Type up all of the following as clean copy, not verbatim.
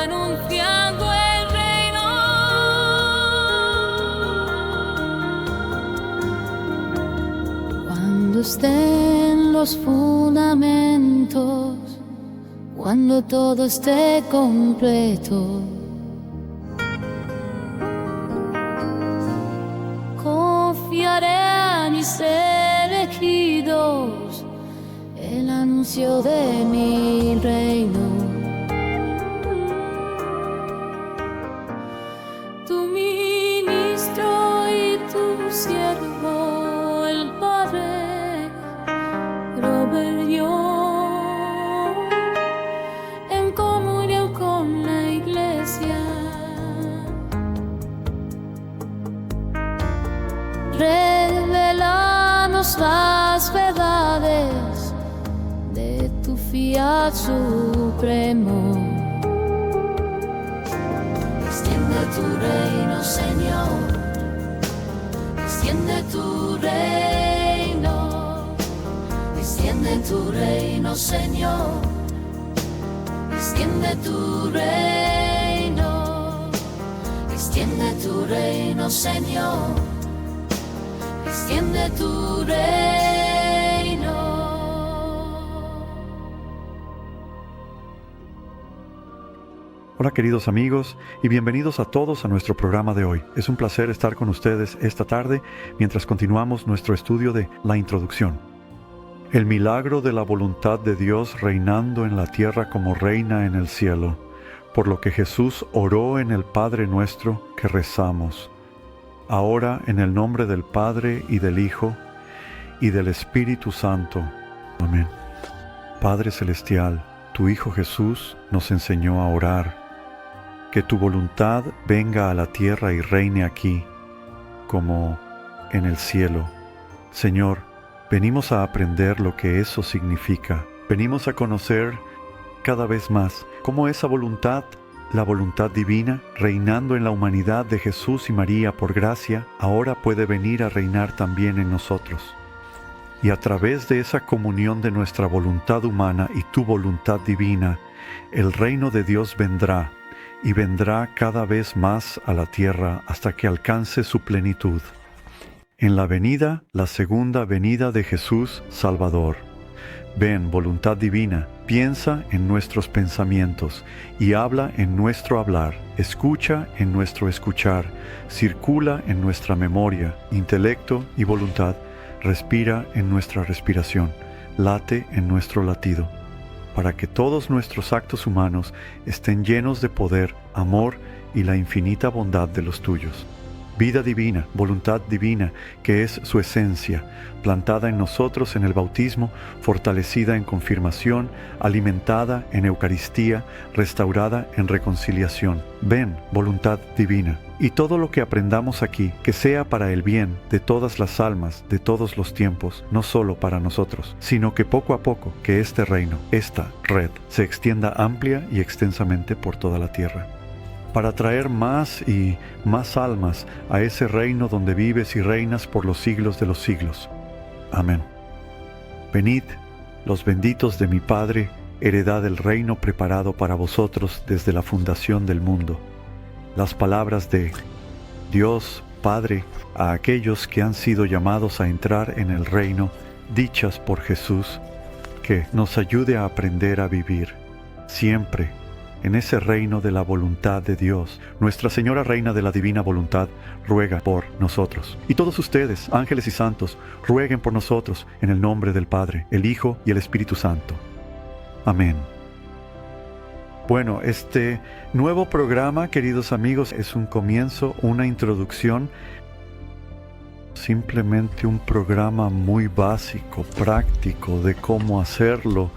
anunciando el reino. Cuando estén los fundamentos, cuando todo esté completo, confiaré a mis elegidos el anuncio de mi reino. Tu ministro y tu siervo, el Padre Robert Young, en comunión con la Iglesia, revelanos las verdades de tu fiat supremo. Extiende tu reino, Señor, extiende tu reino, extiende tu reino, Señor, extiende tu reino, extiende tu reino, Señor, extiende tu reino. Hola queridos amigos y bienvenidos a todos a nuestro programa de hoy. Es un placer estar con ustedes esta tarde mientras continuamos nuestro estudio de la introducción. El milagro de la voluntad de Dios reinando en la tierra como reina en el cielo, por lo que Jesús oró en el Padre Nuestro que rezamos. Ahora en el nombre del Padre y del Hijo y del Espíritu Santo. Amén. Padre Celestial, tu Hijo Jesús nos enseñó a orar. Que tu voluntad venga a la tierra y reine aquí, como en el cielo. Señor, venimos a aprender lo que eso significa. Venimos a conocer cada vez más cómo esa voluntad, la voluntad divina, reinando en la humanidad de Jesús y María por gracia, ahora puede venir a reinar también en nosotros. Y a través de esa comunión de nuestra voluntad humana y tu voluntad divina, el reino de Dios vendrá, y vendrá cada vez más a la tierra hasta que alcance su plenitud. En la venida, la segunda venida de Jesús Salvador. Ven, voluntad divina, piensa en nuestros pensamientos y habla en nuestro hablar, escucha en nuestro escuchar, circula en nuestra memoria, intelecto y voluntad, respira en nuestra respiración, late en nuestro latido, para que todos nuestros actos humanos estén llenos de poder, amor y la infinita bondad de los tuyos. Vida divina, voluntad divina, que es su esencia, plantada en nosotros en el bautismo, fortalecida en confirmación, alimentada en Eucaristía, restaurada en reconciliación. Ven, voluntad divina. Y todo lo que aprendamos aquí, que sea para el bien de todas las almas, de todos los tiempos, no solo para nosotros, sino que poco a poco, que este reino, esta red, se extienda amplia y extensamente por toda la tierra, para traer más y más almas a ese reino donde vives y reinas por los siglos de los siglos. Amén. Venid, los benditos de mi Padre, heredad del reino preparado para vosotros desde la fundación del mundo. Las palabras de Dios Padre a aquellos que han sido llamados a entrar en el reino, dichas por Jesús, que nos ayude a aprender a vivir siempre en ese reino de la voluntad de Dios. Nuestra Señora Reina de la Divina Voluntad ruega por nosotros. Y todos ustedes, ángeles y santos, rueguen por nosotros en el nombre del Padre, el Hijo y el Espíritu Santo. Amén. Bueno, este nuevo programa, queridos amigos, es un comienzo, una introducción, simplemente un programa muy básico, práctico de cómo hacerlo,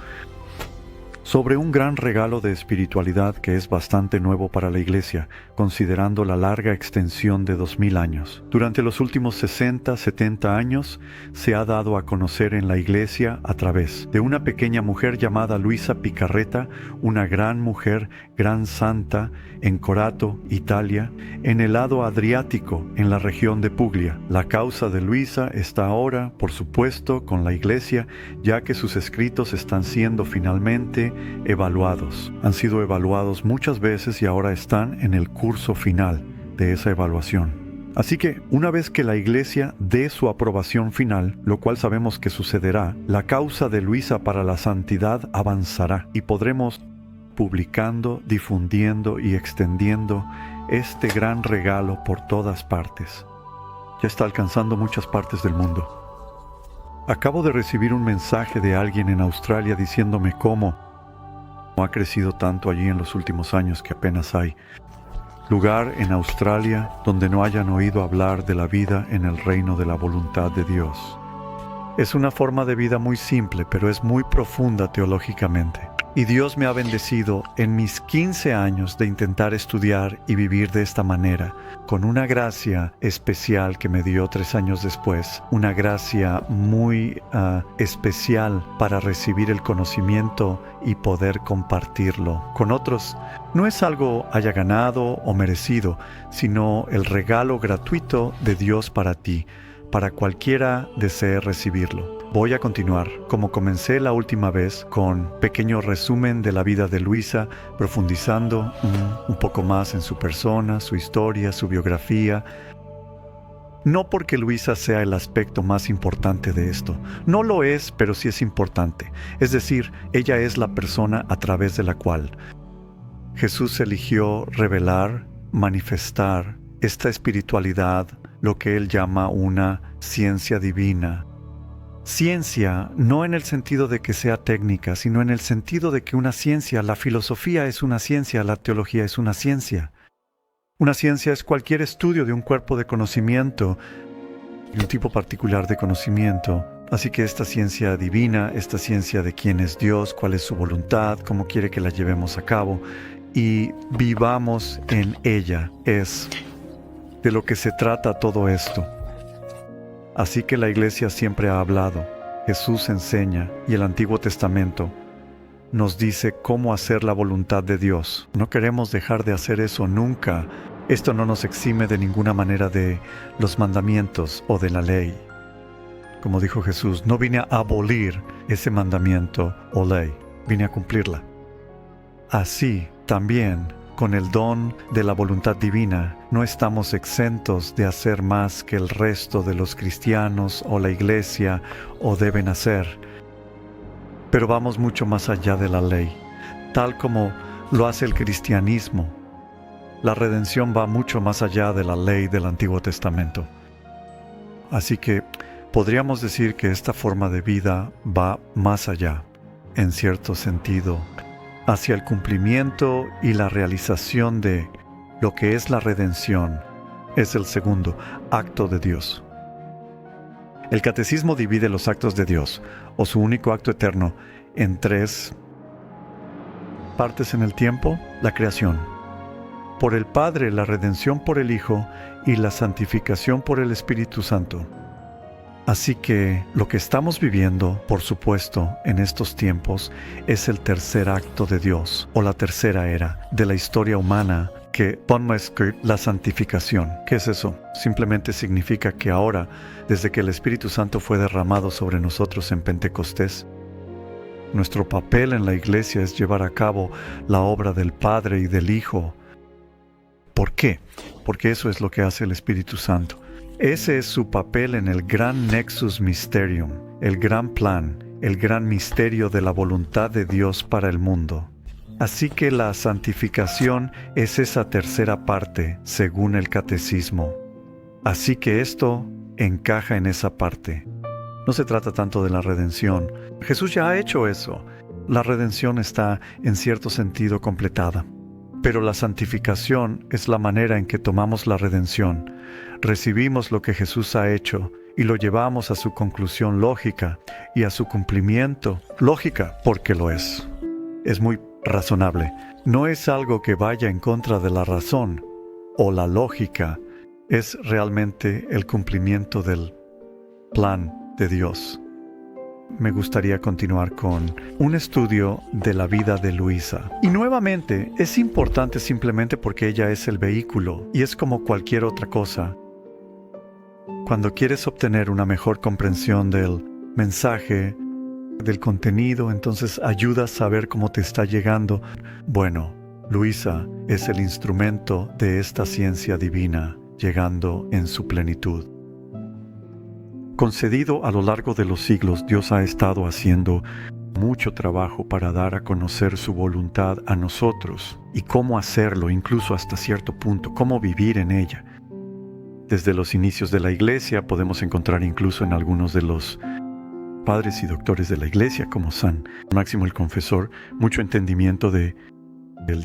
sobre un gran regalo de espiritualidad que es bastante nuevo para la Iglesia, considerando la larga extensión de 2000 años. Durante los últimos 60, 70 años, se ha dado a conocer en la Iglesia a través de una pequeña mujer llamada Luisa Picarretta, una gran mujer, gran santa, en Corato, Italia, en el lado Adriático, en la región de Puglia. La causa de Luisa está ahora, por supuesto, con la Iglesia, ya que sus escritos están siendo finalmente evaluados. Han sido evaluados muchas veces y ahora están en el curso final de esa evaluación. Así que, una vez que la Iglesia dé su aprobación final, lo cual sabemos que sucederá, la causa de Luisa para la santidad avanzará y podremos publicando, difundiendo y extendiendo este gran regalo por todas partes. Ya está alcanzando muchas partes del mundo. Acabo de recibir un mensaje de alguien en Australia diciéndome cómo ha crecido tanto allí en los últimos años que apenas hay lugar en Australia donde no hayan oído hablar de la vida en el reino de la voluntad de Dios. Es una forma de vida muy simple, pero es muy profunda teológicamente. Y Dios me ha bendecido en mis 15 años de intentar estudiar y vivir de esta manera, con una gracia especial que me dio 3 años después, una gracia muy especial para recibir el conocimiento y poder compartirlo con otros. No es algo haya ganado o merecido, sino el regalo gratuito de Dios para ti, para cualquiera desee recibirlo. Voy a continuar, como comencé la última vez, con pequeño resumen de la vida de Luisa, profundizando un poco más en su persona, su historia, su biografía. No porque Luisa sea el aspecto más importante de esto. No lo es, pero sí es importante. Es decir, ella es la persona a través de la cual Jesús eligió revelar, manifestar esta espiritualidad, lo que él llama una ciencia divina. Ciencia, no en el sentido de que sea técnica, sino en el sentido de que una ciencia, la filosofía es una ciencia, la teología es una ciencia. Una ciencia es cualquier estudio de un cuerpo de conocimiento, de un tipo particular de conocimiento. Así que esta ciencia divina, esta ciencia de quién es Dios, cuál es su voluntad, cómo quiere que la llevemos a cabo y vivamos en ella, es de lo que se trata todo esto. Así que la Iglesia siempre ha hablado, Jesús enseña y el Antiguo Testamento nos dice cómo hacer la voluntad de Dios. No queremos dejar de hacer eso nunca. Esto no nos exime de ninguna manera de los mandamientos o de la ley. Como dijo Jesús, no vine a abolir ese mandamiento o ley, vine a cumplirla. Así también, con el don de la voluntad divina, no estamos exentos de hacer más que el resto de los cristianos o la Iglesia o deben hacer. Pero vamos mucho más allá de la ley, tal como lo hace el cristianismo. La redención va mucho más allá de la ley del Antiguo Testamento. Así que podríamos decir que esta forma de vida va más allá, en cierto sentido, hacia el cumplimiento y la realización de lo que es la redención. Es el segundo acto de Dios. El catecismo divide los actos de Dios, o su único acto eterno, en 3 partes en el tiempo: la creación, por el Padre la redención por el Hijo y la santificación por el Espíritu Santo. Así que lo que estamos viviendo, por supuesto, en estos tiempos, es el tercer acto de Dios, o la tercera era de la historia humana, que la santificación. ¿Qué es eso? Simplemente significa que ahora, desde que el Espíritu Santo fue derramado sobre nosotros en Pentecostés, nuestro papel en la Iglesia es llevar a cabo la obra del Padre y del Hijo. ¿Por qué? Porque eso es lo que hace el Espíritu Santo. Ese es su papel en el gran Nexus Mysterium, el gran plan, el gran misterio de la voluntad de Dios para el mundo. Así que la santificación es esa tercera parte, según el catecismo. Así que esto encaja en esa parte. No se trata tanto de la redención. Jesús ya ha hecho eso. La redención está, en cierto sentido, completada. Pero la santificación es la manera en que tomamos la redención. Recibimos lo que Jesús ha hecho y lo llevamos a su conclusión lógica y a su cumplimiento. Lógica, porque lo es. Es muy razonable. No es algo que vaya en contra de la razón o la lógica. Es realmente el cumplimiento del plan de Dios. Me gustaría continuar con un estudio de la vida de Luisa. Y nuevamente, es importante simplemente porque ella es el vehículo y es como cualquier otra cosa. Cuando quieres obtener una mejor comprensión del mensaje, del contenido, entonces ayuda a saber cómo te está llegando. Bueno, Luisa es el instrumento de esta ciencia divina llegando en su plenitud. Concedido a lo largo de los siglos, Dios ha estado haciendo mucho trabajo para dar a conocer su voluntad a nosotros y cómo hacerlo, incluso hasta cierto punto, cómo vivir en ella. Desde los inicios de la Iglesia podemos encontrar incluso en algunos de los padres y doctores de la Iglesia, como San Máximo el Confesor, mucho entendimiento del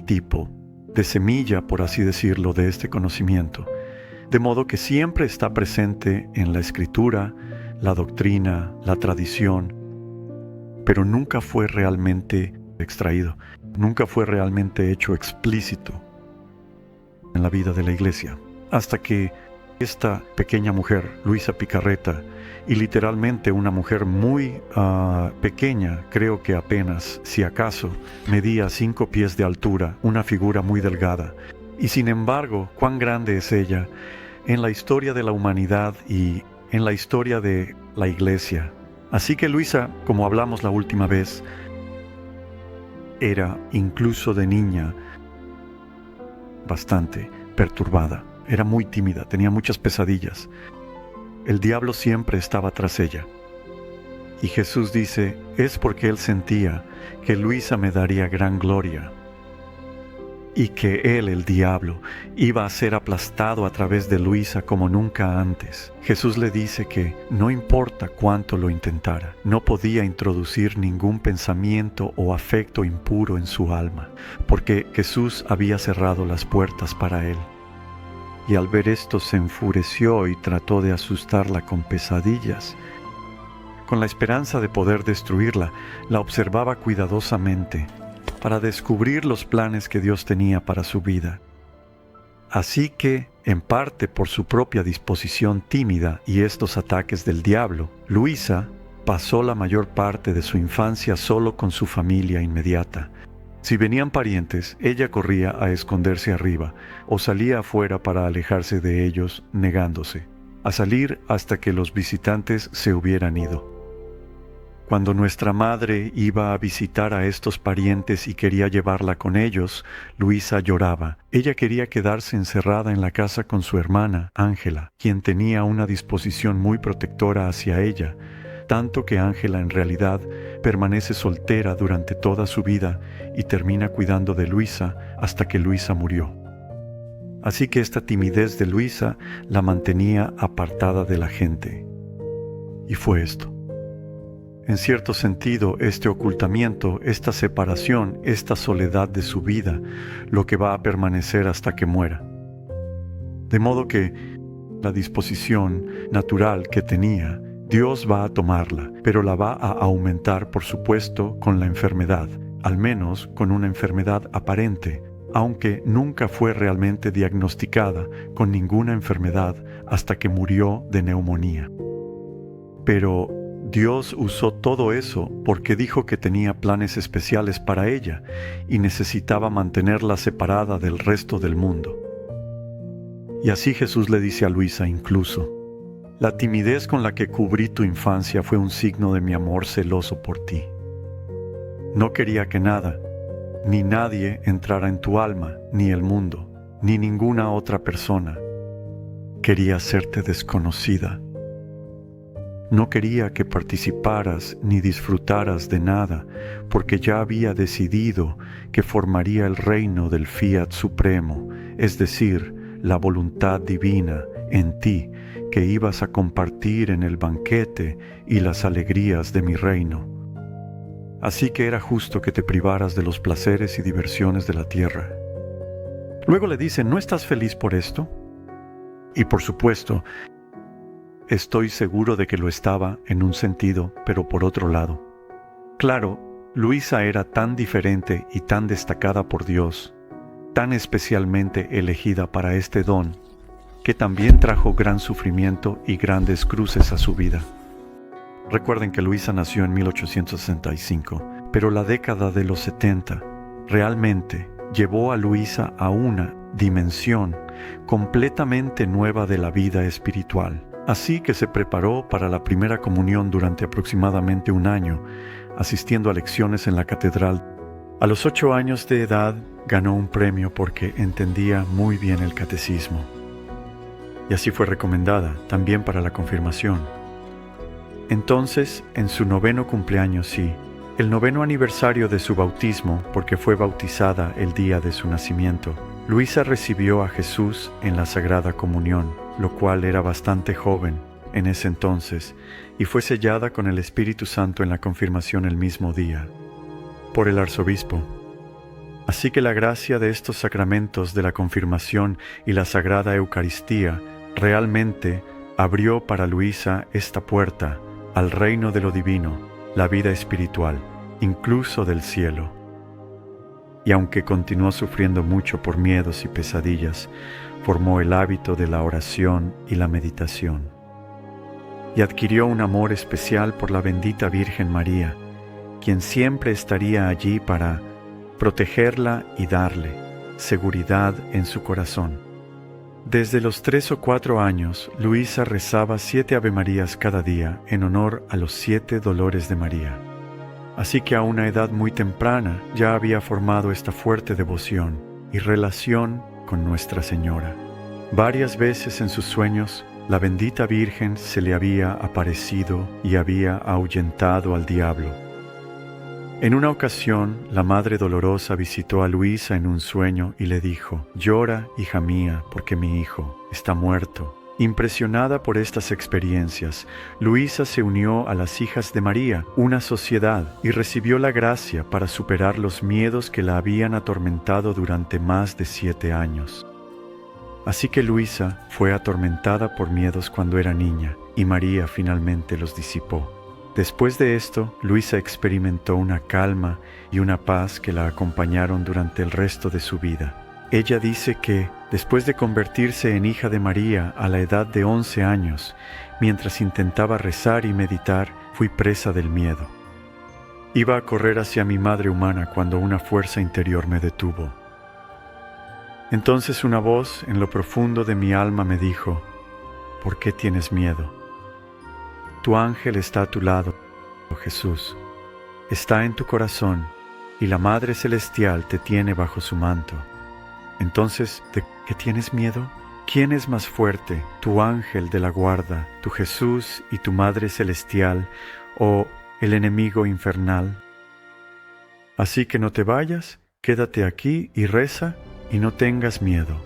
tipo de semilla, por así decirlo, de este conocimiento. De modo que siempre está presente en la Escritura, la doctrina, la tradición, pero nunca fue realmente extraído, nunca fue realmente hecho explícito en la vida de la Iglesia. Hasta que esta pequeña mujer, Luisa Picarreta, y literalmente una mujer muy pequeña, creo que apenas, si acaso, medía 5 pies de altura, una figura muy delgada. Y sin embargo, cuán grande es ella en la historia de la humanidad y en la historia de la Iglesia. Así que Luisa, como hablamos la última vez, era incluso de niña bastante perturbada. Era muy tímida, tenía muchas pesadillas. El diablo siempre estaba tras ella. Y Jesús dice, es porque él sentía que Luisa me daría gran gloria y que él, el diablo, iba a ser aplastado a través de Luisa como nunca antes. Jesús le dice que no importa cuánto lo intentara, no podía introducir ningún pensamiento o afecto impuro en su alma, porque Jesús había cerrado las puertas para él. Y al ver esto se enfureció y trató de asustarla con pesadillas. Con la esperanza de poder destruirla, la observaba cuidadosamente para descubrir los planes que Dios tenía para su vida. Así que, en parte por su propia disposición tímida y estos ataques del diablo, Luisa pasó la mayor parte de su infancia solo con su familia inmediata. Si venían parientes, ella corría a esconderse arriba o salía afuera para alejarse de ellos, negándose a salir hasta que los visitantes se hubieran ido. Cuando nuestra madre iba a visitar a estos parientes y quería llevarla con ellos, Luisa lloraba. Ella quería quedarse encerrada en la casa con su hermana, Ángela, quien tenía una disposición muy protectora hacia ella, tanto que Ángela en realidad permanece soltera durante toda su vida y termina cuidando de Luisa hasta que Luisa murió. Así que esta timidez de Luisa la mantenía apartada de la gente. Y fue esto. En cierto sentido, este ocultamiento, esta separación, esta soledad de su vida, lo que va a permanecer hasta que muera. De modo que la disposición natural que tenía, Dios va a tomarla, pero la va a aumentar, por supuesto, con la enfermedad, al menos con una enfermedad aparente, aunque nunca fue realmente diagnosticada con ninguna enfermedad hasta que murió de neumonía. Pero Dios usó todo eso porque dijo que tenía planes especiales para ella y necesitaba mantenerla separada del resto del mundo. Y así Jesús le dice a Luisa incluso, la timidez con la que cubrí tu infancia fue un signo de mi amor celoso por ti. No quería que nada, ni nadie entrara en tu alma, ni el mundo, ni ninguna otra persona. Quería hacerte desconocida. No quería que participaras ni disfrutaras de nada, porque ya había decidido que formaría el reino del Fiat Supremo, es decir, la voluntad divina en ti, que ibas a compartir en el banquete y las alegrías de mi reino. Así que era justo que te privaras de los placeres y diversiones de la tierra. Luego le dice, ¿no estás feliz por esto? Y por supuesto, estoy seguro de que lo estaba en un sentido, pero por otro lado. Claro, Luisa era tan diferente y tan destacada por Dios, tan especialmente elegida para este don, que también trajo gran sufrimiento y grandes cruces a su vida. Recuerden que Luisa nació en 1865, pero la década de los 70 realmente llevó a Luisa a una dimensión completamente nueva de la vida espiritual. Así que se preparó para la primera comunión durante aproximadamente un año, asistiendo a lecciones en la catedral. A los 8 años de edad ganó un premio porque entendía muy bien el catecismo. Y así fue recomendada también para la confirmación. Entonces, en su 9º cumpleaños, sí, el 9º aniversario de su bautismo, porque fue bautizada el día de su nacimiento, Luisa recibió a Jesús en la Sagrada Comunión, lo cual era bastante joven en ese entonces, y fue sellada con el Espíritu Santo en la confirmación el mismo día, por el arzobispo. Así que la gracia de estos sacramentos de la confirmación y la Sagrada Eucaristía realmente abrió para Luisa esta puerta al reino de lo divino, la vida espiritual, incluso del cielo. Y aunque continuó sufriendo mucho por miedos y pesadillas, formó el hábito de la oración y la meditación. Y adquirió un amor especial por la bendita Virgen María, quien siempre estaría allí para protegerla y darle seguridad en su corazón. Desde los 3 o 4 años, Luisa rezaba 7 Avemarías cada día en honor a los 7 dolores de María. Así que a una edad muy temprana ya había formado esta fuerte devoción y relación con Nuestra Señora. Varias veces en sus sueños, la bendita Virgen se le había aparecido y había ahuyentado al diablo. En una ocasión, la Madre Dolorosa visitó a Luisa en un sueño y le dijo: «Llora, hija mía, porque mi hijo está muerto». Impresionada por estas experiencias, Luisa se unió a las Hijas de María, una sociedad, y recibió la gracia para superar los miedos que la habían atormentado durante más de 7 años. Así que Luisa fue atormentada por miedos cuando era niña, y María finalmente los disipó. Después de esto, Luisa experimentó una calma y una paz que la acompañaron durante el resto de su vida. Ella dice que, después de convertirse en hija de María a la edad de 11 años, mientras intentaba rezar y meditar, fui presa del miedo. Iba a correr hacia mi madre humana cuando una fuerza interior me detuvo. Entonces una voz en lo profundo de mi alma me dijo: «¿Por qué tienes miedo? Tu ángel está a tu lado, Jesús. Está en tu corazón y la Madre Celestial te tiene bajo su manto. Entonces, ¿de qué tienes miedo? ¿Quién es más fuerte, tu ángel de la guarda, tu Jesús y tu Madre Celestial, o el enemigo infernal? Así que no te vayas, quédate aquí y reza y no tengas miedo».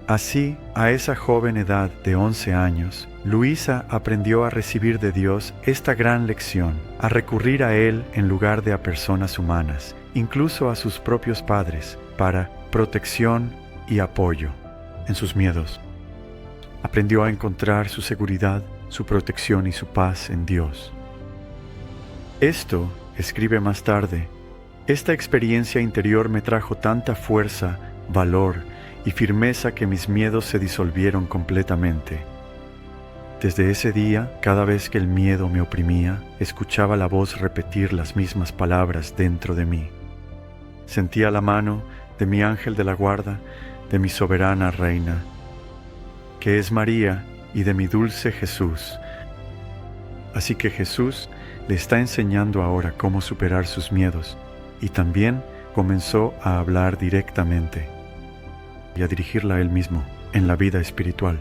Así, a esa joven edad de 11 años, Luisa aprendió a recibir de Dios esta gran lección, a recurrir a Él en lugar de a personas humanas, incluso a sus propios padres, para protección y apoyo en sus miedos. Aprendió a encontrar su seguridad, su protección y su paz en Dios. Esto, escribe más tarde, esta experiencia interior me trajo tanta fuerza, valor y firmeza que mis miedos se disolvieron completamente. Desde ese día, cada vez que el miedo me oprimía, escuchaba la voz repetir las mismas palabras dentro de mí. Sentía la mano de mi ángel de la guarda, de mi soberana reina, que es María, y de mi dulce Jesús. Así que Jesús le está enseñando ahora cómo superar sus miedos, y también comenzó a hablar directamente y a dirigirla a Él mismo en la vida espiritual.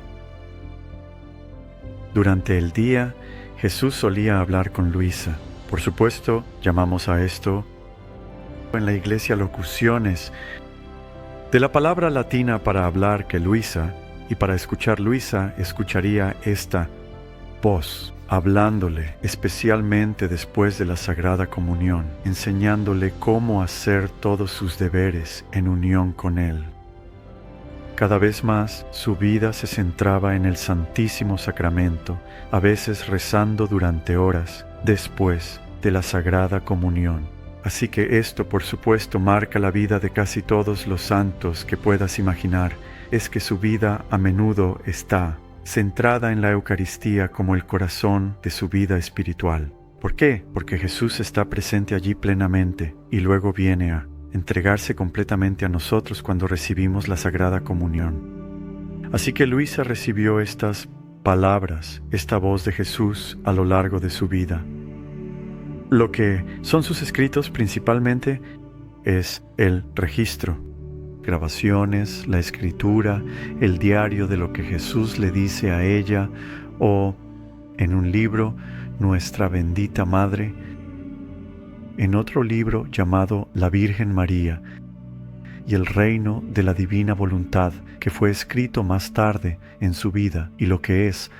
Durante el día, Jesús solía hablar con Luisa. Por supuesto, llamamos a esto en la iglesia locuciones, de la palabra latina para hablar que Luisa, y para escuchar Luisa escucharía esta voz, hablándole especialmente después de la Sagrada Comunión, enseñándole cómo hacer todos sus deberes en unión con Él. Cada vez más su vida se centraba en el Santísimo Sacramento, a veces rezando durante horas después de la Sagrada Comunión. Así que esto, por supuesto, marca la vida de casi todos los santos que puedas imaginar, es que su vida a menudo está centrada en la Eucaristía como el corazón de su vida espiritual. ¿Por qué? Porque Jesús está presente allí plenamente y luego viene a entregarse completamente a nosotros cuando recibimos la Sagrada Comunión. Así que Luisa recibió estas palabras, esta voz de Jesús a lo largo de su vida. Lo que son sus escritos principalmente es el registro, grabaciones, la escritura, el diario de lo que Jesús le dice a ella, o en un libro, Nuestra Bendita Madre, en otro libro llamado La Virgen María y el Reino de la Divina Voluntad, que fue escrito más tarde en su vida, y lo que es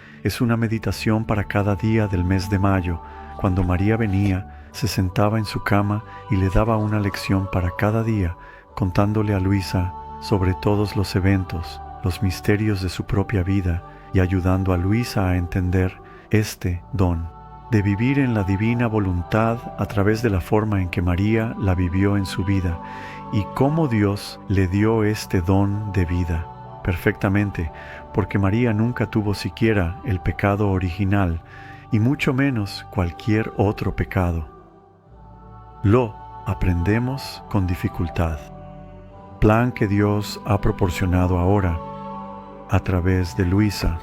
una meditación para cada día del mes de mayo. Cuando María venía, se sentaba en su cama y le daba una lección para cada día, contándole a Luisa sobre todos los eventos, los misterios de su propia vida, y ayudando a Luisa a entender este don de vivir en la divina voluntad a través de la forma en que María la vivió en su vida y cómo Dios le dio este don de vida perfectamente, porque María nunca tuvo siquiera el pecado original y mucho menos cualquier otro pecado. Lo aprendemos con dificultad. Plan que Dios ha proporcionado ahora a través de Luisa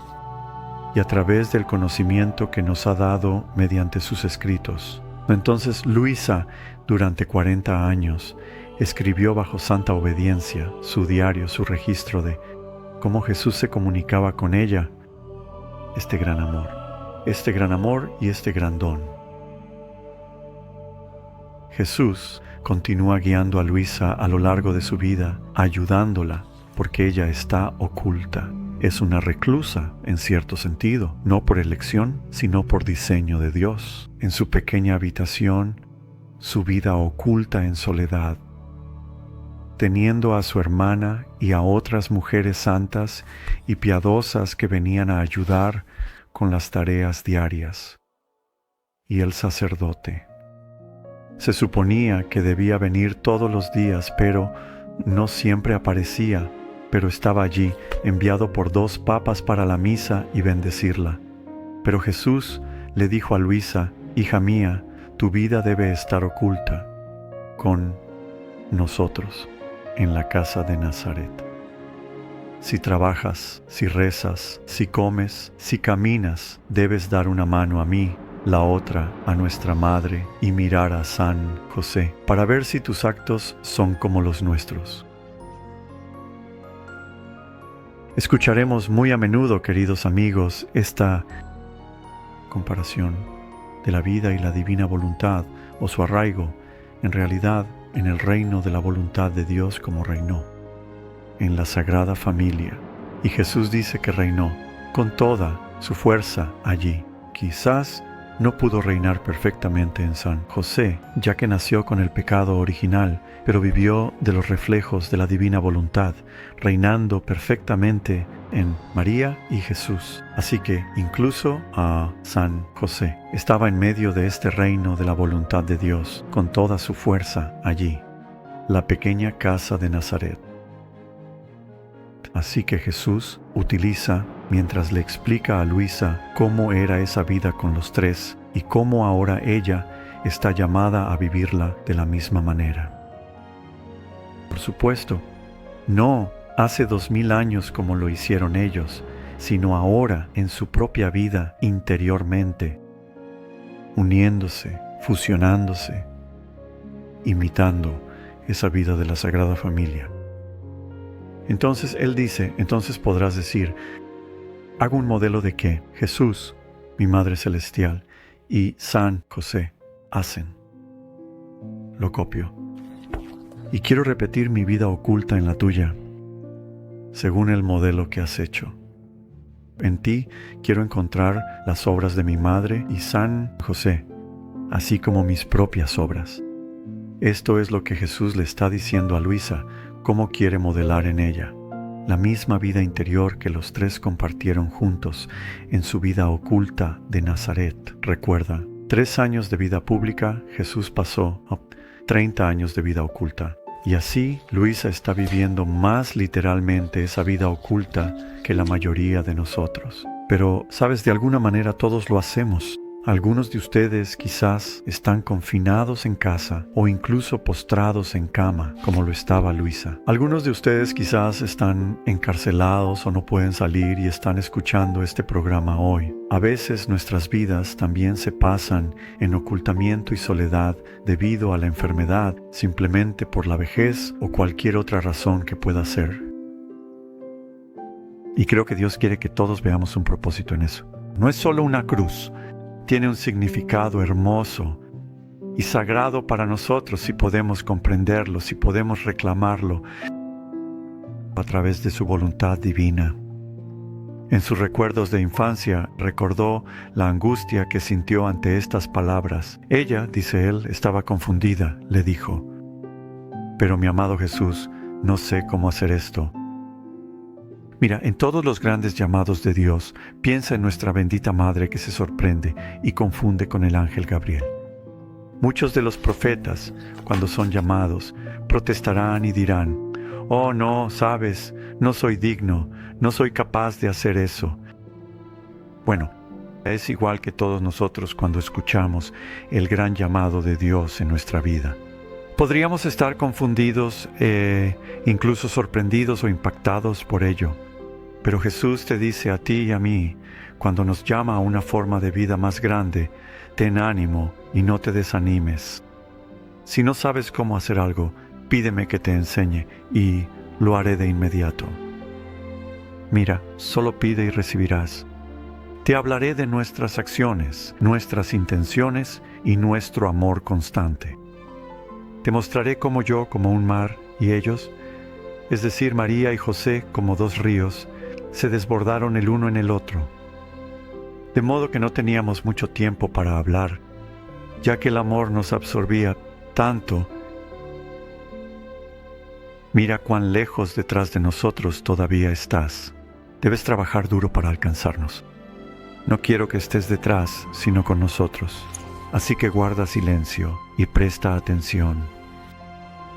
y a través del conocimiento que nos ha dado mediante sus escritos. Entonces Luisa, durante 40 años, escribió bajo santa obediencia su diario, su registro de cómo Jesús se comunicaba con ella, este gran amor y este gran don. Jesús continúa guiando a Luisa a lo largo de su vida, ayudándola, porque ella está oculta. Es una reclusa, en cierto sentido, no por elección, sino por diseño de Dios. En su pequeña habitación, su vida oculta en soledad, teniendo a su hermana y a otras mujeres santas y piadosas que venían a ayudar con las tareas diarias. Y el sacerdote. Se suponía que debía venir todos los días, pero no siempre aparecía, pero estaba allí, enviado por 2 papas para la misa y bendecirla. Pero Jesús le dijo a Luisa: hija mía, tu vida debe estar oculta con nosotros en la casa de Nazaret. Si trabajas, si rezas, si comes, si caminas, debes dar una mano a mí, la otra a nuestra Madre, y mirar a San José, para ver si tus actos son como los nuestros. Escucharemos muy a menudo, queridos amigos, esta comparación de la vida y la divina voluntad, o su arraigo, en realidad, en el reino de la voluntad de Dios como reinó, en la Sagrada Familia. Y Jesús dice que reinó con toda su fuerza allí. Quizás no pudo reinar perfectamente en San José, ya que nació con el pecado original, pero vivió de los reflejos de la divina voluntad, reinando perfectamente en María y Jesús. Así que incluso a San José estaba en medio de este reino de la voluntad de Dios, con toda su fuerza allí, la pequeña casa de Nazaret. Así que Jesús utiliza, mientras le explica a Luisa cómo era esa vida con los 3 y cómo ahora ella está llamada a vivirla de la misma manera. Por supuesto, no hace 2000 años como lo hicieron ellos, sino ahora en su propia vida interiormente, uniéndose, fusionándose, imitando esa vida de la Sagrada Familia. Entonces Él dice, entonces podrás decir: hago un modelo de que Jesús, mi Madre Celestial, y San José hacen. Lo copio. Y quiero repetir mi vida oculta en la tuya, según el modelo que has hecho. En ti quiero encontrar las obras de mi Madre y San José, así como mis propias obras. Esto es lo que Jesús le está diciendo a Luisa, cómo quiere modelar en ella. La misma vida interior que los 3 compartieron juntos en su vida oculta de Nazaret. Recuerda, 3 años de vida pública, Jesús pasó 30 años de vida oculta. Y así Luisa está viviendo más literalmente esa vida oculta que la mayoría de nosotros. Pero, sabes, de alguna manera todos lo hacemos. Algunos de ustedes quizás están confinados en casa o incluso postrados en cama, como lo estaba Luisa. Algunos de ustedes quizás están encarcelados o no pueden salir y están escuchando este programa hoy. A veces nuestras vidas también se pasan en ocultamiento y soledad debido a la enfermedad, simplemente por la vejez o cualquier otra razón que pueda ser. Y creo que Dios quiere que todos veamos un propósito en eso. No es solo una cruz. Tiene un significado hermoso y sagrado para nosotros si podemos comprenderlo, si podemos reclamarlo a través de su voluntad divina. En sus recuerdos de infancia recordó la angustia que sintió ante estas palabras. Ella, dice él, estaba confundida, le dijo: «Pero mi amado Jesús, no sé cómo hacer esto». Mira, en todos los grandes llamados de Dios, piensa en nuestra bendita Madre que se sorprende y confunde con el ángel Gabriel. Muchos de los profetas, cuando son llamados, protestarán y dirán: «Oh no, sabes, no soy digno, no soy capaz de hacer eso». Bueno, es igual que todos nosotros cuando escuchamos el gran llamado de Dios en nuestra vida. Podríamos estar confundidos, incluso sorprendidos o impactados por ello. Pero Jesús te dice a ti y a mí, cuando nos llama a una forma de vida más grande: ten ánimo y no te desanimes. Si no sabes cómo hacer algo, pídeme que te enseñe y lo haré de inmediato. Mira, solo pide y recibirás. Te hablaré de nuestras acciones, nuestras intenciones y nuestro amor constante. Te mostraré cómo yo como un mar y ellos, es decir, María y José como dos ríos, se desbordaron el uno en el otro. De modo que no teníamos mucho tiempo para hablar, ya que el amor nos absorbía tanto. Mira cuán lejos detrás de nosotros todavía estás. Debes trabajar duro para alcanzarnos. No quiero que estés detrás, sino con nosotros. Así que guarda silencio y presta atención.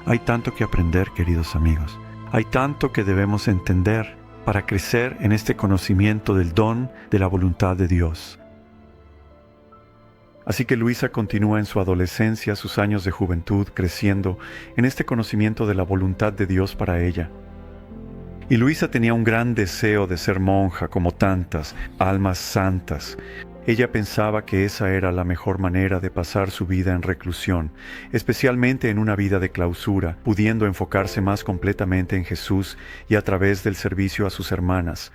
Hay tanto que aprender, queridos amigos. Hay tanto que debemos entender para crecer en este conocimiento del don de la voluntad de Dios. Así que Luisa continúa en su adolescencia, sus años de juventud, creciendo en este conocimiento de la voluntad de Dios para ella. Y Luisa tenía un gran deseo de ser monja como tantas almas santas. Ella pensaba que esa era la mejor manera de pasar su vida en reclusión, especialmente en una vida de clausura, pudiendo enfocarse más completamente en Jesús y a través del servicio a sus hermanas.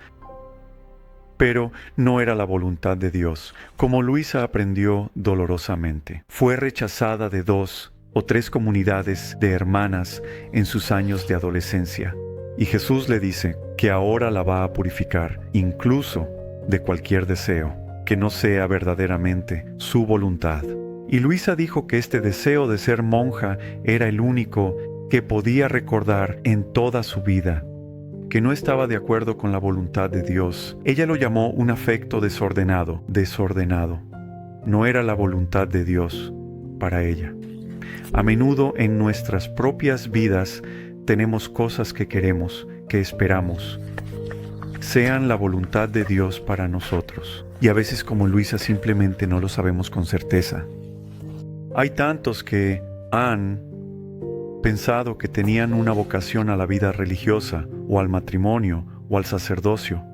Pero no era la voluntad de Dios, como Luisa aprendió dolorosamente. Fue rechazada de 2 o 3 comunidades de hermanas en sus años de adolescencia. Y Jesús le dice que ahora la va a purificar, incluso de cualquier deseo que no sea verdaderamente su voluntad. Y Luisa dijo que este deseo de ser monja era el único que podía recordar en toda su vida, que no estaba de acuerdo con la voluntad de Dios. Ella lo llamó un afecto desordenado. No era la voluntad de Dios para ella. A menudo en nuestras propias vidas tenemos cosas que queremos, que esperamos, sean la voluntad de Dios para nosotros. Y a veces, como Luisa, simplemente no lo sabemos con certeza. Hay tantos que han pensado que tenían una vocación a la vida religiosa, o al matrimonio, o al sacerdocio,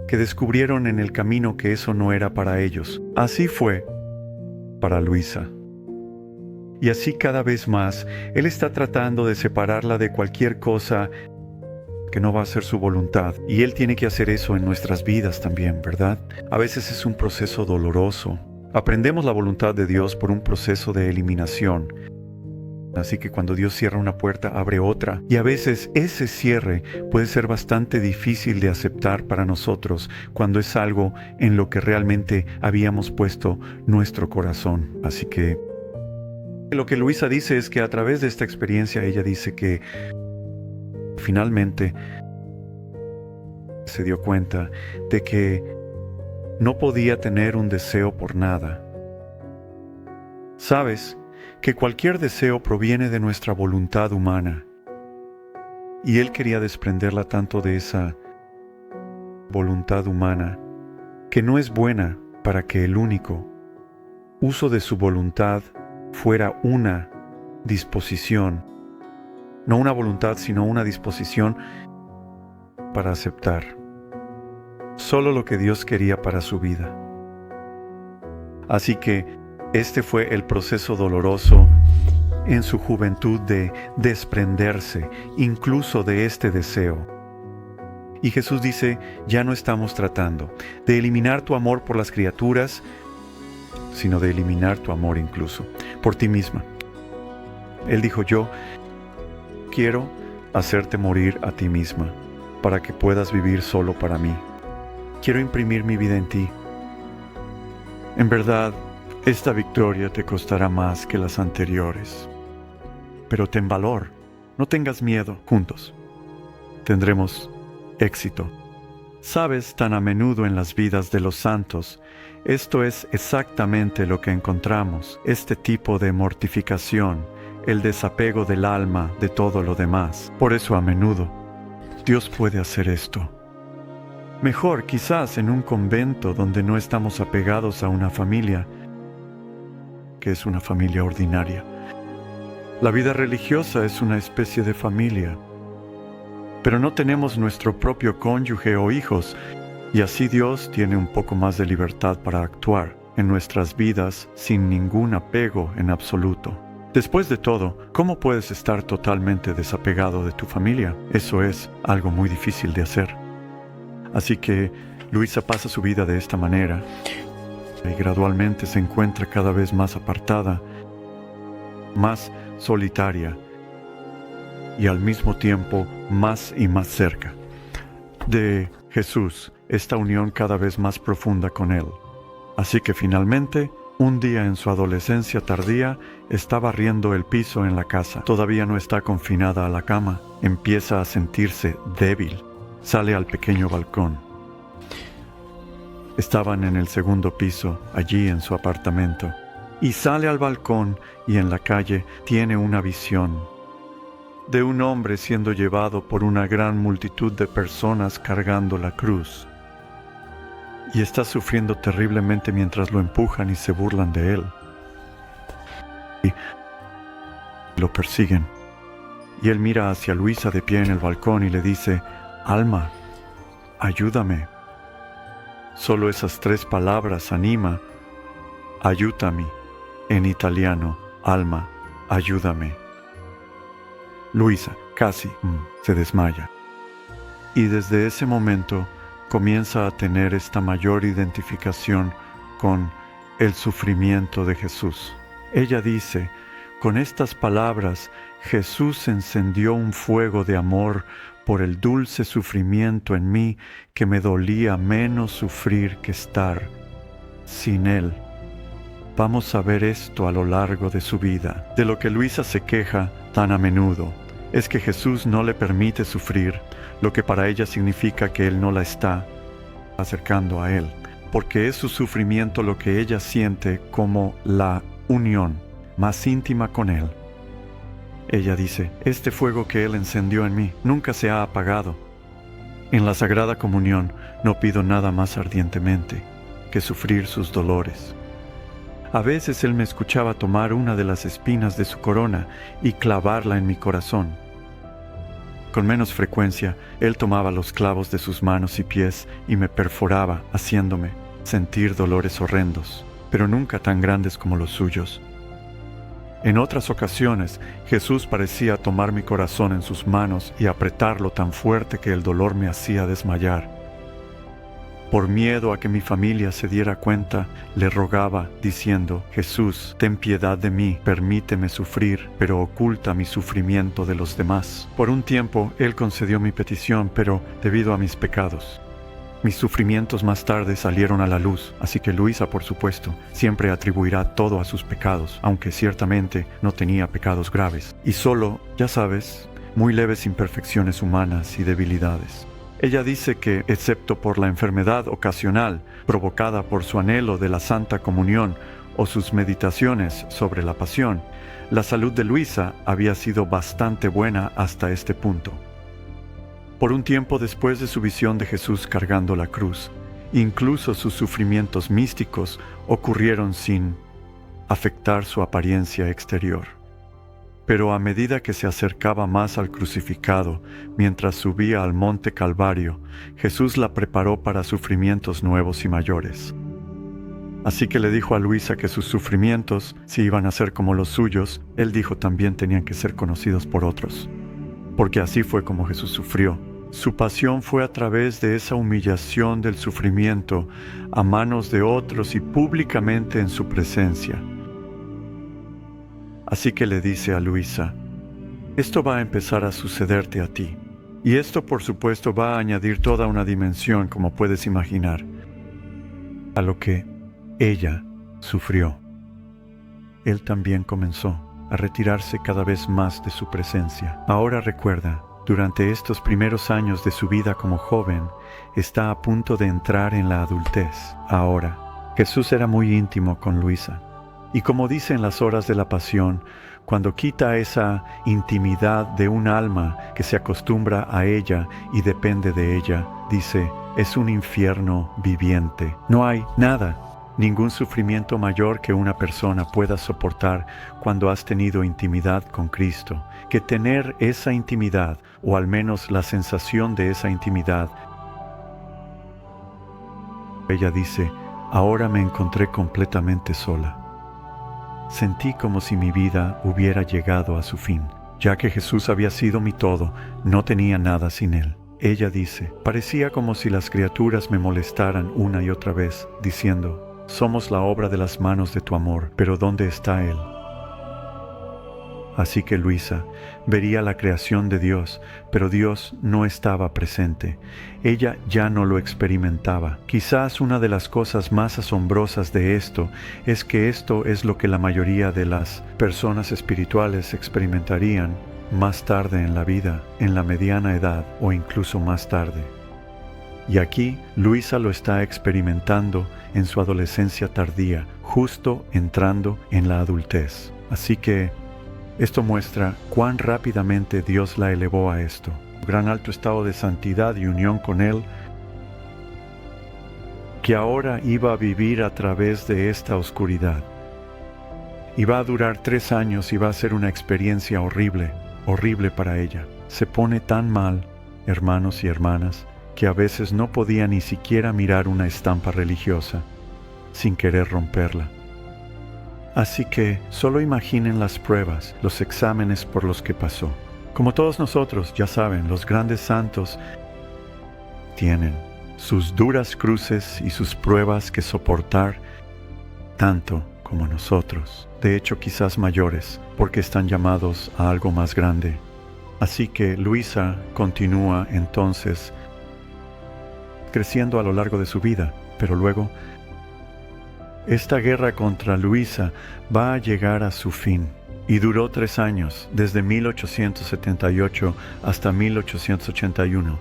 que descubrieron en el camino que eso no era para ellos. Así fue para Luisa. Y así cada vez más, Él está tratando de separarla de cualquier cosa que no va a ser su voluntad. Y Él tiene que hacer eso en nuestras vidas también, ¿verdad? A veces es un proceso doloroso. Aprendemos la voluntad de Dios por un proceso de eliminación. Así que cuando Dios cierra una puerta, abre otra. Y a veces ese cierre puede ser bastante difícil de aceptar para nosotros cuando es algo en lo que realmente habíamos puesto nuestro corazón. Así que lo que Luisa dice es que a través de esta experiencia ella dice que finalmente se dio cuenta de que no podía tener un deseo por nada. ¿Sabes? Que cualquier deseo proviene de nuestra voluntad humana. Y Él quería desprenderla tanto de esa voluntad humana, que no es buena para que el único uso de su voluntad fuera una disposición, no una voluntad, sino una disposición para aceptar solo lo que Dios quería para su vida. Así que este fue el proceso doloroso en su juventud de desprenderse incluso de este deseo. Y Jesús dice, ya no estamos tratando de eliminar tu amor por las criaturas, sino de eliminar tu amor incluso por ti misma. Él dijo, yo quiero hacerte morir a ti misma para que puedas vivir solo para mí. Quiero imprimir mi vida en ti. En verdad, esta victoria te costará más que las anteriores. Pero ten valor, no tengas miedo, juntos tendremos éxito. Sabes, tan a menudo en las vidas de los santos, esto es exactamente lo que encontramos, este tipo de mortificación, el desapego del alma de todo lo demás. Por eso a menudo Dios puede hacer esto. Mejor quizás en un convento donde no estamos apegados a una familia, que es una familia ordinaria. La vida religiosa es una especie de familia, pero no tenemos nuestro propio cónyuge o hijos, y así Dios tiene un poco más de libertad para actuar en nuestras vidas sin ningún apego en absoluto. Después de todo, ¿cómo puedes estar totalmente desapegado de tu familia? Eso es algo muy difícil de hacer. Así que Luisa pasa su vida de esta manera y gradualmente se encuentra cada vez más apartada, más solitaria y al mismo tiempo más y más cerca de Jesús, esta unión cada vez más profunda con Él. Así que finalmente, un día en su adolescencia tardía, está barriendo el piso en la casa. Todavía no está confinada a la cama. Empieza a sentirse débil. Sale al pequeño balcón. Estaban en el segundo piso, allí en su apartamento. Y sale al balcón y en la calle tiene una visión de un hombre siendo llevado por una gran multitud de personas cargando la cruz. Y está sufriendo terriblemente mientras lo empujan y se burlan de él. Y lo persiguen. Y él mira hacia Luisa de pie en el balcón y le dice, Alma, ayúdame. Solo esas 3 palabras anima, aiutami, en italiano, alma, ayúdame. Luisa casi se desmaya. Y desde ese momento comienza a tener esta mayor identificación con el sufrimiento de Jesús. Ella dice, con estas palabras, Jesús encendió un fuego de amor por el dulce sufrimiento en mí que me dolía menos sufrir que estar sin Él. Vamos a ver esto a lo largo de su vida. De lo que Luisa se queja tan a menudo es que Jesús no le permite sufrir, lo que para ella significa que Él no la está acercando a Él, porque es su sufrimiento lo que ella siente como la unión más íntima con Él. Ella dice, este fuego que Él encendió en mí nunca se ha apagado. En la Sagrada Comunión no pido nada más ardientemente que sufrir sus dolores. A veces Él me escuchaba tomar una de las espinas de su corona y clavarla en mi corazón. Con menos frecuencia, Él tomaba los clavos de sus manos y pies y me perforaba, haciéndome sentir dolores horrendos, pero nunca tan grandes como los suyos. En otras ocasiones, Jesús parecía tomar mi corazón en sus manos y apretarlo tan fuerte que el dolor me hacía desmayar. Por miedo a que mi familia se diera cuenta, le rogaba, diciendo, Jesús, ten piedad de mí, permíteme sufrir, pero oculta mi sufrimiento de los demás. Por un tiempo, Él concedió mi petición, pero debido a mis pecados. Mis sufrimientos más tarde salieron a la luz, así que Luisa, por supuesto, siempre atribuirá todo a sus pecados, aunque ciertamente no tenía pecados graves, y solo, ya sabes, muy leves imperfecciones humanas y debilidades. Ella dice que, excepto por la enfermedad ocasional provocada por su anhelo de la Santa Comunión o sus meditaciones sobre la Pasión, la salud de Luisa había sido bastante buena hasta este punto. Por un tiempo después de su visión de Jesús cargando la cruz, incluso sus sufrimientos místicos ocurrieron sin afectar su apariencia exterior. Pero a medida que se acercaba más al crucificado, mientras subía al monte Calvario, Jesús la preparó para sufrimientos nuevos y mayores. Así que le dijo a Luisa que sus sufrimientos, si iban a ser como los suyos, él dijo también tenían que ser conocidos por otros. Porque así fue como Jesús sufrió. Su pasión fue a través de esa humillación del sufrimiento a manos de otros y públicamente en su presencia. Así que le dice a Luisa, esto va a empezar a sucederte a ti. Y esto, por supuesto, va a añadir toda una dimensión, como puedes imaginar, a lo que ella sufrió. Él también comenzó a retirarse cada vez más de su presencia. Ahora recuerda, durante estos primeros años de su vida como joven, está a punto de entrar en la adultez. Ahora, Jesús era muy íntimo con Luisa. Y como dice en las horas de la pasión, cuando quita esa intimidad de un alma que se acostumbra a ella y depende de ella, dice, es un infierno viviente. No hay nada, ningún sufrimiento mayor que una persona pueda soportar cuando has tenido intimidad con Cristo, que tener esa intimidad, o al menos la sensación de esa intimidad. Ella dice, ahora me encontré completamente sola. Sentí como si mi vida hubiera llegado a su fin. Ya que Jesús había sido mi todo, no tenía nada sin Él. Ella dice, parecía como si las criaturas me molestaran una y otra vez, diciendo, somos la obra de las manos de tu amor, pero ¿dónde está Él? Así que Luisa vería la creación de Dios, pero Dios no estaba presente. Ella ya no lo experimentaba. Quizás una de las cosas más asombrosas de esto es que esto es lo que la mayoría de las personas espirituales experimentarían más tarde en la vida, en la mediana edad o incluso más tarde. Y aquí Luisa lo está experimentando en su adolescencia tardía, justo entrando en la adultez. Así que esto muestra cuán rápidamente Dios la elevó a esto. Un gran alto estado de santidad y unión con Él, que ahora iba a vivir a través de esta oscuridad. Y va a durar 3 años y va a ser una experiencia horrible, horrible para ella. Se pone tan mal, hermanos y hermanas, que a veces no podía ni siquiera mirar una estampa religiosa sin querer romperla. Así que solo imaginen las pruebas, los exámenes por los que pasó. Como todos nosotros, ya saben, los grandes santos tienen sus duras cruces y sus pruebas que soportar, tanto como nosotros. De hecho, quizás mayores, porque están llamados a algo más grande. Así que Luisa continúa entonces creciendo a lo largo de su vida, pero luego esta guerra contra Luisa va a llegar a su fin y duró 3 años, desde 1878 hasta 1881.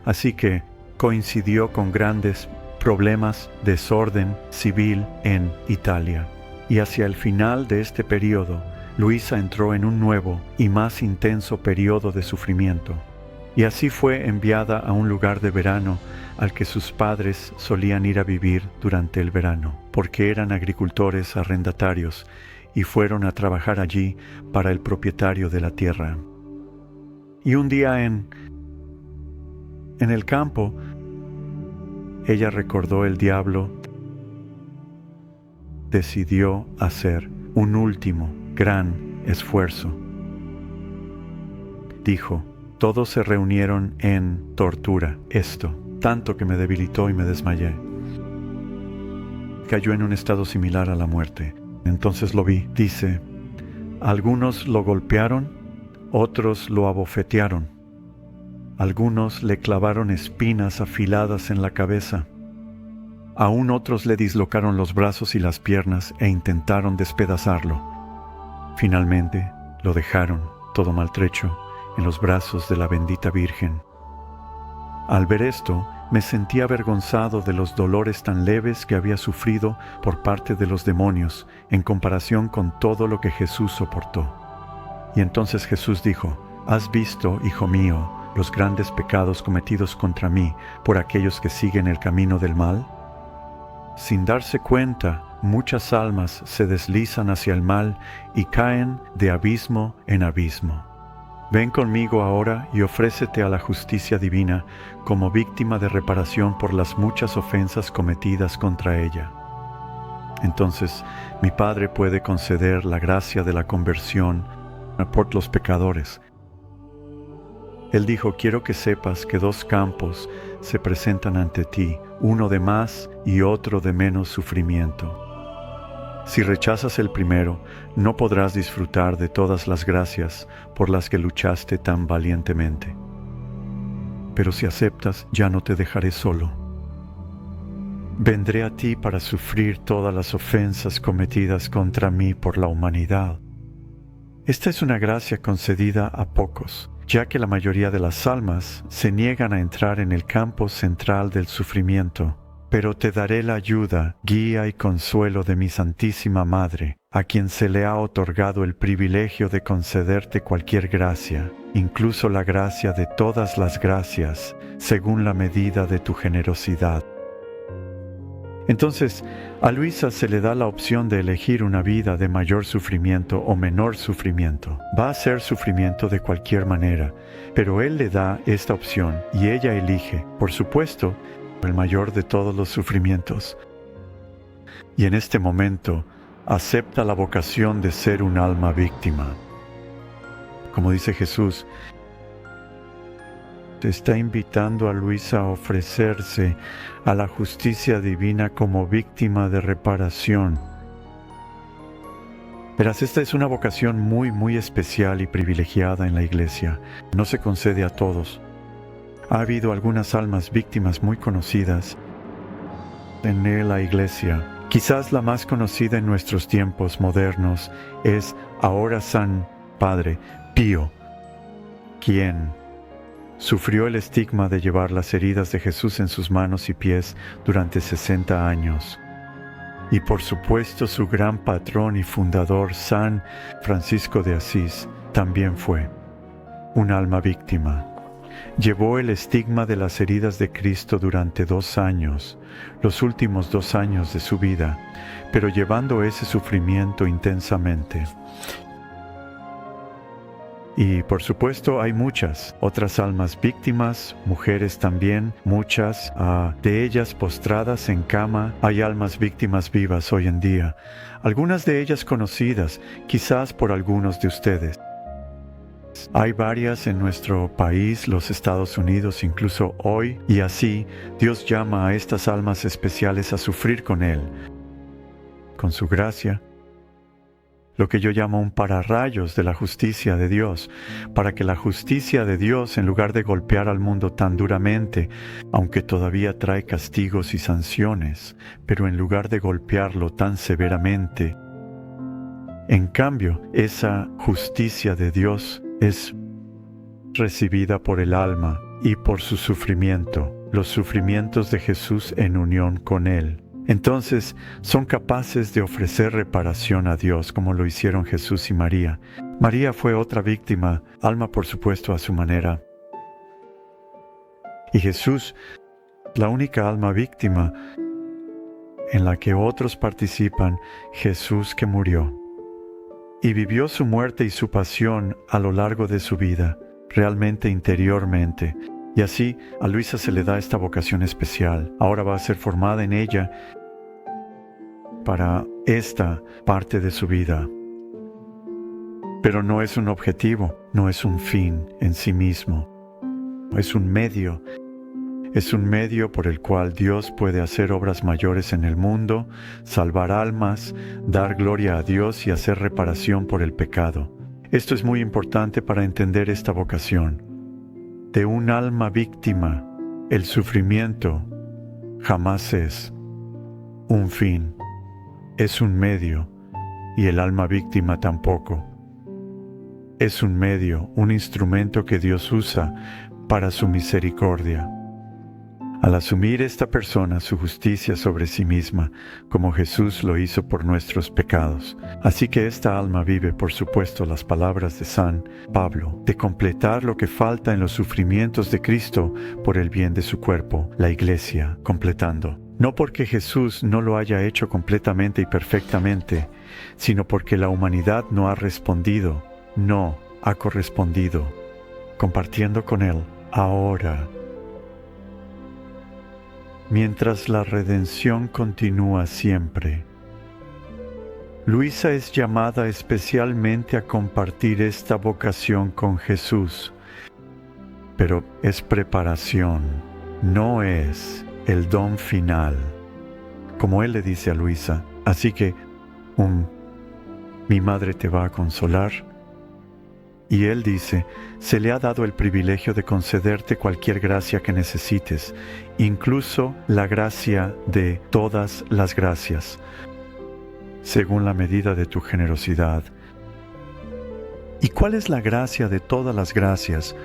Así que coincidió con grandes problemas, desorden civil en Italia. Y hacia el final de este periodo, Luisa entró en un nuevo y más intenso periodo de sufrimiento. Y así fue enviada a un lugar de verano al que sus padres solían ir a vivir durante el verano, porque eran agricultores arrendatarios y fueron a trabajar allí para el propietario de la tierra. Y un día en el campo, ella recordó el diablo, decidió hacer un último gran esfuerzo. Dijo, todos se reunieron en tortura, esto, tanto que me debilitó y me desmayé. Cayó en un estado similar a la muerte. Entonces lo vi, dice, algunos lo golpearon, otros lo abofetearon, algunos le clavaron espinas afiladas en la cabeza, aún otros le dislocaron los brazos y las piernas e intentaron despedazarlo. Finalmente lo dejaron, todo maltrecho, en los brazos de la bendita Virgen. Al ver esto, me sentí avergonzado de los dolores tan leves que había sufrido por parte de los demonios en comparación con todo lo que Jesús soportó. Y entonces Jesús dijo, ¿has visto, hijo mío, los grandes pecados cometidos contra mí por aquellos que siguen el camino del mal? Sin darse cuenta, muchas almas se deslizan hacia el mal y caen de abismo en abismo. Ven conmigo ahora y ofrécete a la justicia divina como víctima de reparación por las muchas ofensas cometidas contra ella. Entonces, mi Padre puede conceder la gracia de la conversión por los pecadores. Él dijo: quiero que sepas que 2 campos se presentan ante ti, uno de más y otro de menos sufrimiento. Si rechazas el primero, no podrás disfrutar de todas las gracias por las que luchaste tan valientemente. Pero si aceptas, ya no te dejaré solo. Vendré a ti para sufrir todas las ofensas cometidas contra mí por la humanidad. Esta es una gracia concedida a pocos, ya que la mayoría de las almas se niegan a entrar en el campo central del sufrimiento. Pero te daré la ayuda, guía y consuelo de mi Santísima Madre, a quien se le ha otorgado el privilegio de concederte cualquier gracia, incluso la gracia de todas las gracias, según la medida de tu generosidad. Entonces, a Luisa se le da la opción de elegir una vida de mayor sufrimiento o menor sufrimiento. Va a ser sufrimiento de cualquier manera, pero Él le da esta opción y ella elige, por supuesto, el mayor de todos los sufrimientos. Y en este momento, acepta la vocación de ser un alma víctima. Como dice Jesús, te está invitando a Luisa a ofrecerse a la justicia divina como víctima de reparación. Verás, esta es una vocación muy especial y privilegiada en la Iglesia. No se concede a todos. Ha habido algunas almas víctimas muy conocidas en la Iglesia. Quizás la más conocida en nuestros tiempos modernos es ahora San Padre Pío, quien sufrió el estigma de llevar las heridas de Jesús en sus manos y pies durante 60 años. Y por supuesto su gran patrón y fundador, San Francisco de Asís, también fue un alma víctima. Llevó el estigma de las heridas de Cristo durante 2 años, los últimos 2 años de su vida, pero llevando ese sufrimiento intensamente. Y por supuesto hay muchas otras almas víctimas, mujeres también, muchas de ellas postradas en cama. Hay almas víctimas vivas hoy en día, algunas de ellas conocidas quizás por algunos de ustedes. Hay varias en nuestro país, los Estados Unidos, incluso hoy, y así Dios llama a estas almas especiales a sufrir con Él, con su gracia, lo que yo llamo un pararrayos de la justicia de Dios, para que la justicia de Dios, en lugar de golpear al mundo tan duramente, aunque todavía trae castigos y sanciones, pero en lugar de golpearlo tan severamente, en cambio, esa justicia de Dios es recibida por el alma y por su sufrimiento, los sufrimientos de Jesús en unión con Él. Entonces son capaces de ofrecer reparación a Dios, como lo hicieron Jesús y María. María fue otra víctima, alma por supuesto a su manera. Y Jesús, la única alma víctima en la que otros participan, Jesús que murió y vivió su muerte y su pasión a lo largo de su vida, realmente interiormente. Y así a Luisa se le da esta vocación especial. Ahora va a ser formada en ella para esta parte de su vida. Pero no es un objetivo, no es un fin en sí mismo. Es un medio. Es un medio por el cual Dios puede hacer obras mayores en el mundo, salvar almas, dar gloria a Dios y hacer reparación por el pecado. Esto es muy importante para entender esta vocación. De un alma víctima, el sufrimiento jamás es un fin, es un medio, y el alma víctima tampoco. Es un medio, un instrumento que Dios usa para su misericordia. Al asumir esta persona su justicia sobre sí misma, como Jesús lo hizo por nuestros pecados. Así que esta alma vive, por supuesto, las palabras de San Pablo, de completar lo que falta en los sufrimientos de Cristo por el bien de su cuerpo, la Iglesia, completando. No porque Jesús no lo haya hecho completamente y perfectamente, sino porque la humanidad no ha respondido, no ha correspondido, compartiendo con Él ahora. Mientras la redención continúa siempre. Luisa es llamada especialmente a compartir esta vocación con Jesús, pero es preparación, no es el don final, como él le dice a Luisa. Así que mi madre te va a consolar. Y él dice, se le ha dado el privilegio de concederte cualquier gracia que necesites, incluso la gracia de todas las gracias, según la medida de tu generosidad. ¿Y cuál es la gracia de todas las gracias?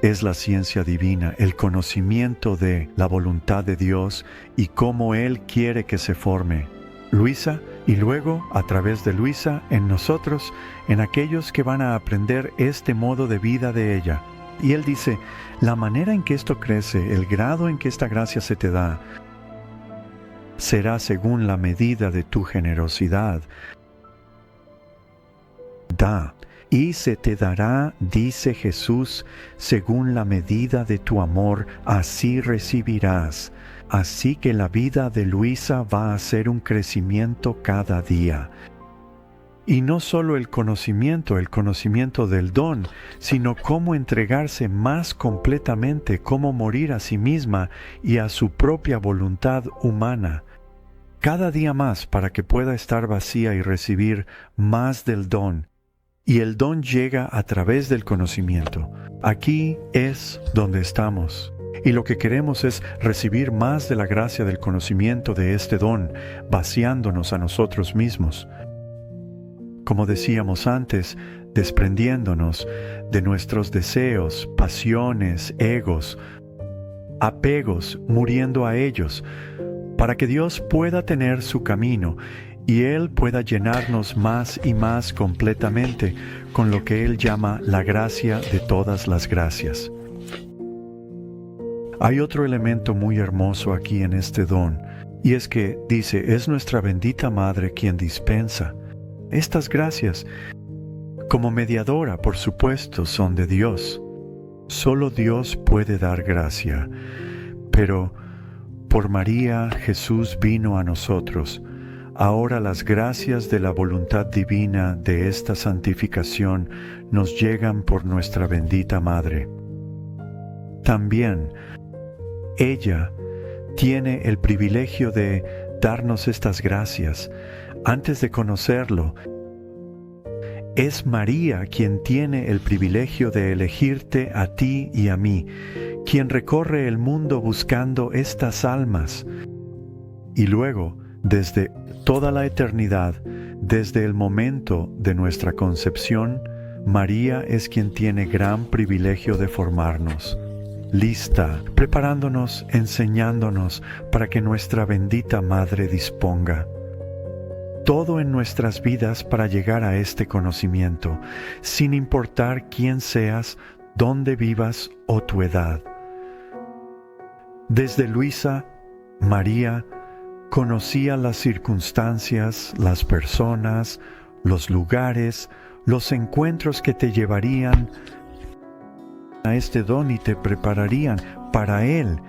Es la ciencia divina, el conocimiento de la voluntad de Dios y cómo Él quiere que se forme. Luisa, y luego, a través de Luisa, en nosotros, en aquellos que van a aprender este modo de vida de ella. Y él dice, la manera en que esto crece, el grado en que esta gracia se te da, será según la medida de tu generosidad. Da, y se te dará, dice Jesús, según la medida de tu amor, así recibirás. Así que la vida de Luisa va a ser un crecimiento cada día. Y no solo el conocimiento del don, sino cómo entregarse más completamente, cómo morir a sí misma y a su propia voluntad humana. Cada día más para que pueda estar vacía y recibir más del don. Y el don llega a través del conocimiento. Aquí es donde estamos. Y lo que queremos es recibir más de la gracia del conocimiento de este don, vaciándonos a nosotros mismos. Como decíamos antes, desprendiéndonos de nuestros deseos, pasiones, egos, apegos, muriendo a ellos, para que Dios pueda tener su camino y Él pueda llenarnos más y más completamente con lo que Él llama la gracia de todas las gracias. Hay otro elemento muy hermoso aquí en este don, y es que, dice, es nuestra bendita Madre quien dispensa. Estas gracias, como mediadora, por supuesto, son de Dios. Solo Dios puede dar gracia, pero por María Jesús vino a nosotros. Ahora las gracias de la voluntad divina de esta santificación nos llegan por nuestra bendita Madre. También, ella tiene el privilegio de darnos estas gracias. Antes de conocerlo, es María quien tiene el privilegio de elegirte a ti y a mí, quien recorre el mundo buscando estas almas. Y luego, desde toda la eternidad, desde el momento de nuestra concepción, María es quien tiene gran privilegio de formarnos. Lista, preparándonos, enseñándonos para que nuestra bendita Madre disponga todo en nuestras vidas para llegar a este conocimiento, sin importar quién seas, dónde vivas o tu edad. Desde Luisa, María conocía las circunstancias, las personas, los lugares, los encuentros que te llevarían a este don y te prepararían para Él.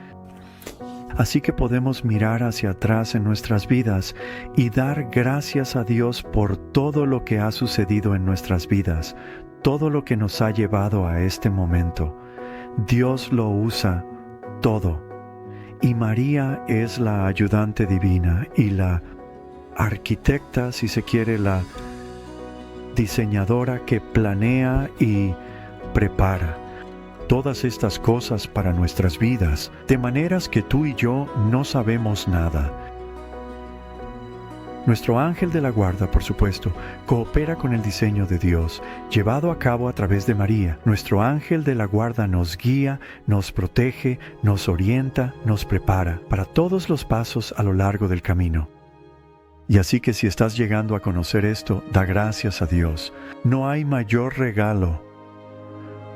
Así que podemos mirar hacia atrás en nuestras vidas y dar gracias a Dios por todo lo que ha sucedido en nuestras vidas, todo lo que nos ha llevado a este momento. Dios lo usa todo. Y María es la ayudante divina y la arquitecta, si se quiere, la diseñadora que planea y prepara todas estas cosas para nuestras vidas, de maneras que tú y yo no sabemos nada. Nuestro ángel de la guarda, por supuesto, coopera con el diseño de Dios, llevado a cabo a través de María. Nuestro ángel de la guarda nos guía, nos protege, nos orienta, nos prepara para todos los pasos a lo largo del camino. Y así que si estás llegando a conocer esto, da gracias a Dios. No hay mayor regalo,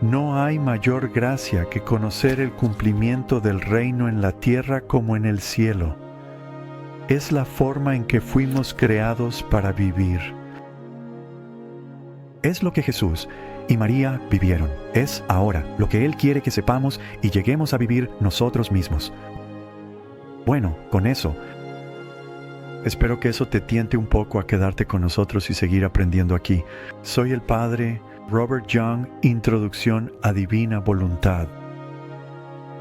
no hay mayor gracia que conocer el cumplimiento del reino en la tierra como en el cielo. Es la forma en que fuimos creados para vivir. Es lo que Jesús y María vivieron. Es ahora lo que Él quiere que sepamos y lleguemos a vivir nosotros mismos. Bueno, con eso, espero que eso te tiente un poco a quedarte con nosotros y seguir aprendiendo aquí. Soy el Padre Robert Young, Introducción a Divina Voluntad.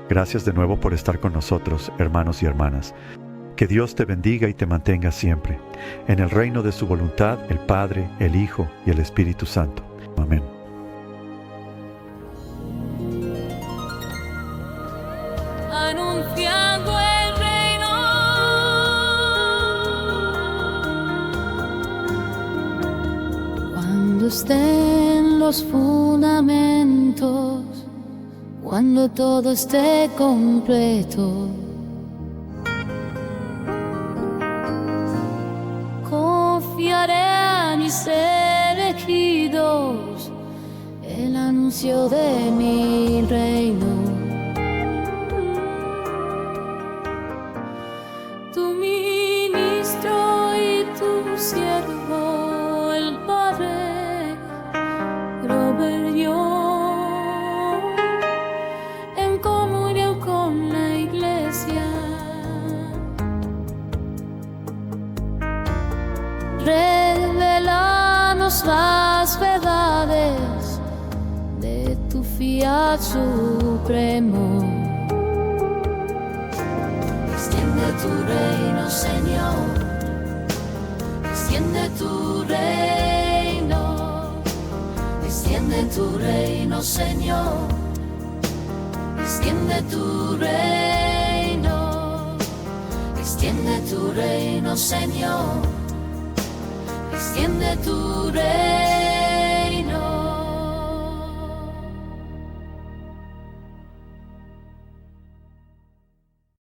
Gracias de nuevo por estar con nosotros, hermanos y hermanas. Que Dios te bendiga y te mantenga siempre, en el reino de su voluntad, el Padre, el Hijo y el Espíritu Santo. Amén. Anunciando el reino, cuando estén los fundamentos, cuando todo esté completo, confiaré a mis elegidos el anuncio de mi reino. Tu ministro y tu siervo, el Padre Robert Young, en comunión con la Iglesia, revelanos las verdades de tu fiat supremo. Extiende tu reino, Señor. Extiende tu reino. Extiende tu reino, Señor. Extiende tu reino. Extiende tu reino, Señor. Extiende tu reino.